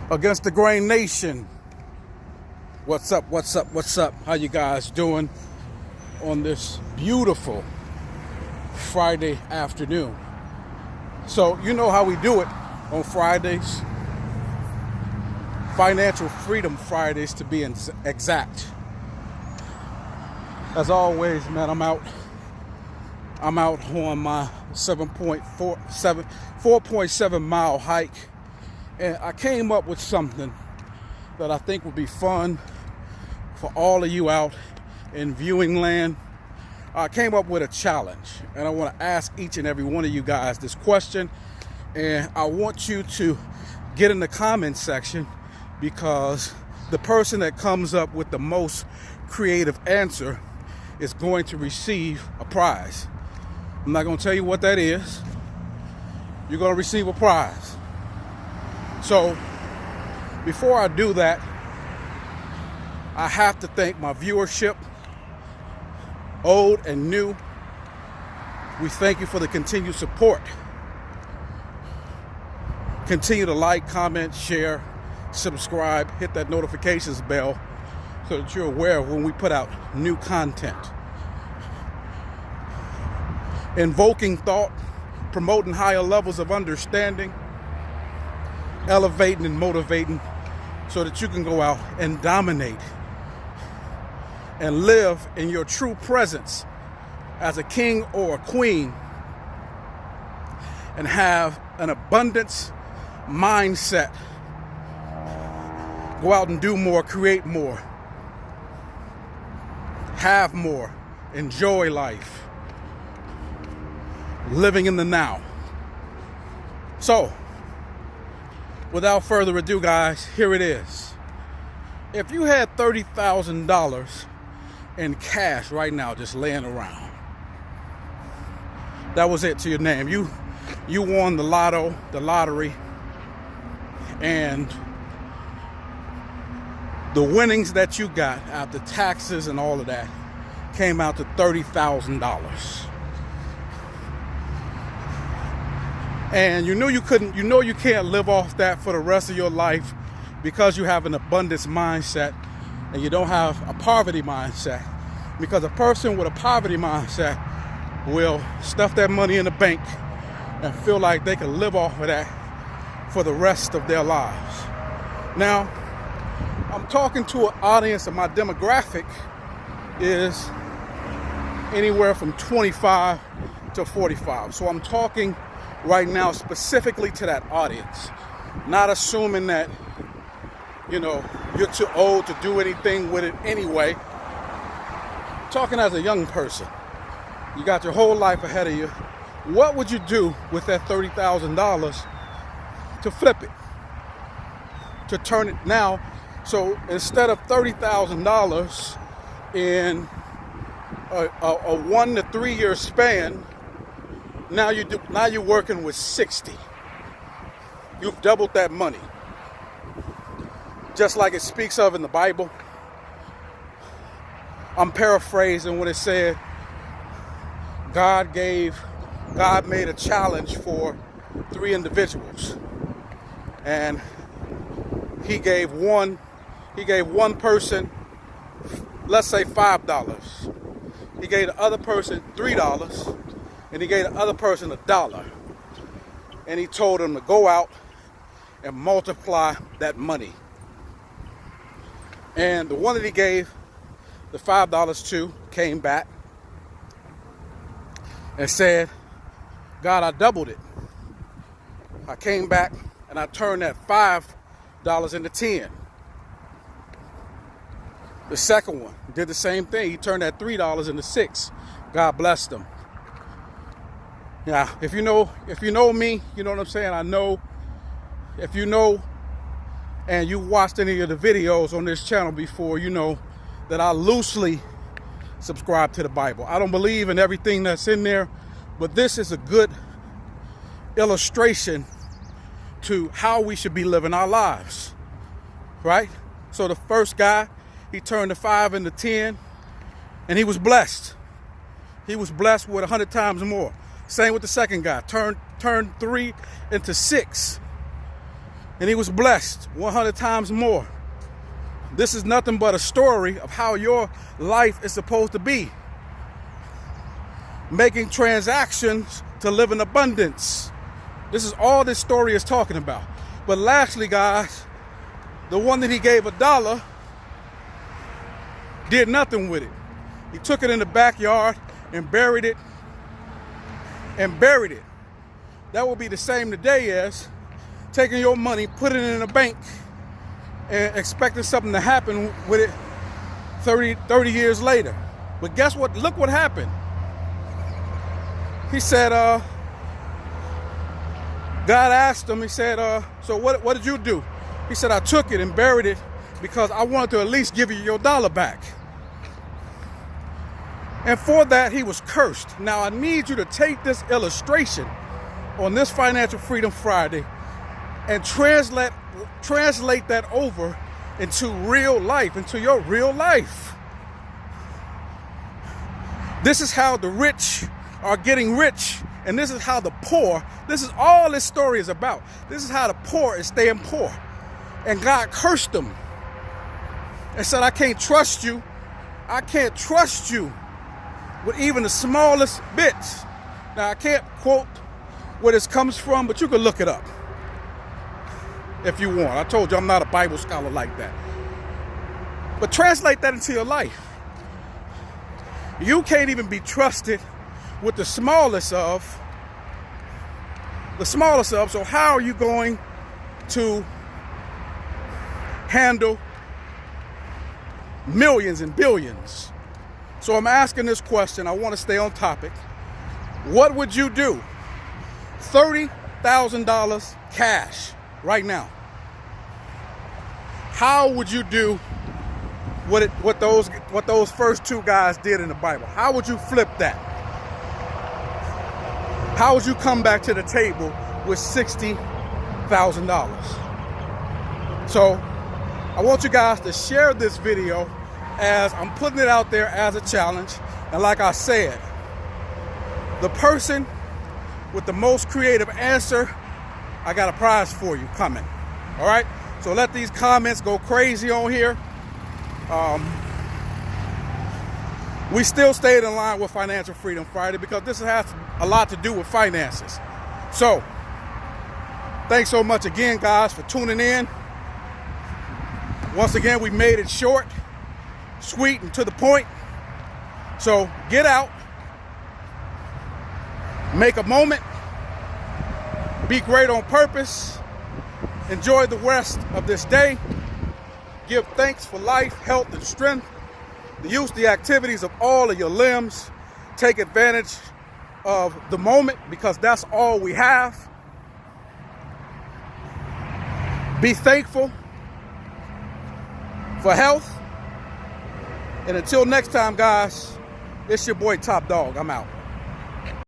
Against the Grain Nation. What's up? What's up? What's up? How you guys doing on this beautiful Friday afternoon? So you know how we do it on Fridays. Financial Freedom Fridays to be exact. As always, man, I'm out on my 4.7 mile hike. And I came up with something that I think would be fun for all of you out in viewing land. I came up with a challenge, and I want to ask each and every one of you guys this question. And I want you to get in the comment section, because the person that comes up with the most creative answer is going to receive a prize. I'm not going to tell you what that is. You're going to receive a prize. So, before I do that, I have to thank my viewership, old and new. We thank you for the continued support. Continue to like, comment, share, subscribe, hit that notifications bell so that you're aware of when we put out new content. Invoking thought, promoting higher levels of understanding, elevating and motivating so that you can go out and dominate and live in your true presence as a king or a queen and have an abundance mindset. Go out and do more, create more, have more, enjoy life, living in the now. So, without further ado, guys, here it is. If you had $30,000 in cash right now just laying around, that was it to your name. You won the lottery, and the winnings that you got after taxes and all of that came out to $30,000. And you know you can't live off that for the rest of your life because you have an abundance mindset and you don't have a poverty mindset. Because a person with a poverty mindset will stuff that money in the bank and feel like they can live off of that for the rest of their lives. Now, I'm talking to an audience, and my demographic is anywhere from 25 to 45. So I'm talking right now specifically to that audience, not assuming that you're too old to do anything with it anyway. Talking as a young person, you got your whole life ahead of you. What would you do with that $30,000 to flip it, to turn it now? So instead of $30,000 in a 1 to 3 year span, now you're working with 60. You've doubled that money. Just like it speaks of in the Bible. I'm paraphrasing when it said God made a challenge for 3 individuals. And he gave one person, let's say $5. He gave the other person $3. And he gave the other person $1. And he told them to go out and multiply that money. And the one that he gave the $5 to came back and said, God, I doubled it. I came back and I turned that $5 into 10. The second one did the same thing. He turned that $3 into 6. God blessed him. Yeah, if you know me, you know what I'm saying? I know, if you know and you watched any of the videos on this channel before, you know that I loosely subscribe to the Bible. I don't believe in everything that's in there, but this is a good illustration to how we should be living our lives, right? So the first guy, he turned the 5 into 10, and he was blessed. He was blessed with 100 times more. Same with the second guy, turned 3 into 6. and he was blessed 100 times more. This is nothing but a story of how your life is supposed to be. Making transactions to live in abundance. This is all this story is talking about. But lastly, guys, the one that he gave $1 did nothing with it. He took it in the backyard and buried it. That will be the same today as taking your money, putting it in a bank, and expecting something to happen with it 30 years later. But guess what? Look what happened. He said, God asked him, he said, so what did you do? He said, I took it and buried it because I wanted to at least give you your $1 back. And for that, he was cursed. Now, I need you to take this illustration on this Financial Freedom Friday and translate that over into real life, into your real life. This is how the rich are getting rich, and this is how the poor, this is all this story is about. This is how the poor is staying poor. And God cursed them and said, I can't trust you. I can't trust you with even the smallest bits. Now, I can't quote where this comes from, but you can look it up if you want. I told you I'm not a Bible scholar like that. But translate that into your life. You can't even be trusted with the smallest of. So how are you going to handle millions and billions? So I'm asking this question. I want to stay on topic. What would you do? $30,000 cash right now. How would you do what those first two guys did in the Bible? How would you flip that? How would you come back to the table with $60,000? So I want you guys to share this video as I'm putting it out there as a challenge. And like I said, the person with the most creative answer, I got a prize for you coming. All right? So let these comments go crazy on here. We still stayed in line with Financial Freedom Friday because this has a lot to do with finances. So, thanks so much again, guys, for tuning in. Once again, we made it short, sweet, and to the point. So, get out, make a moment, be great on purpose, enjoy the rest of this day, give thanks for life, health, and strength, the use, the activities of all of your limbs, take advantage of the moment because that's all we have. Be thankful for health. And until next time, guys, it's your boy Top Dog. I'm out.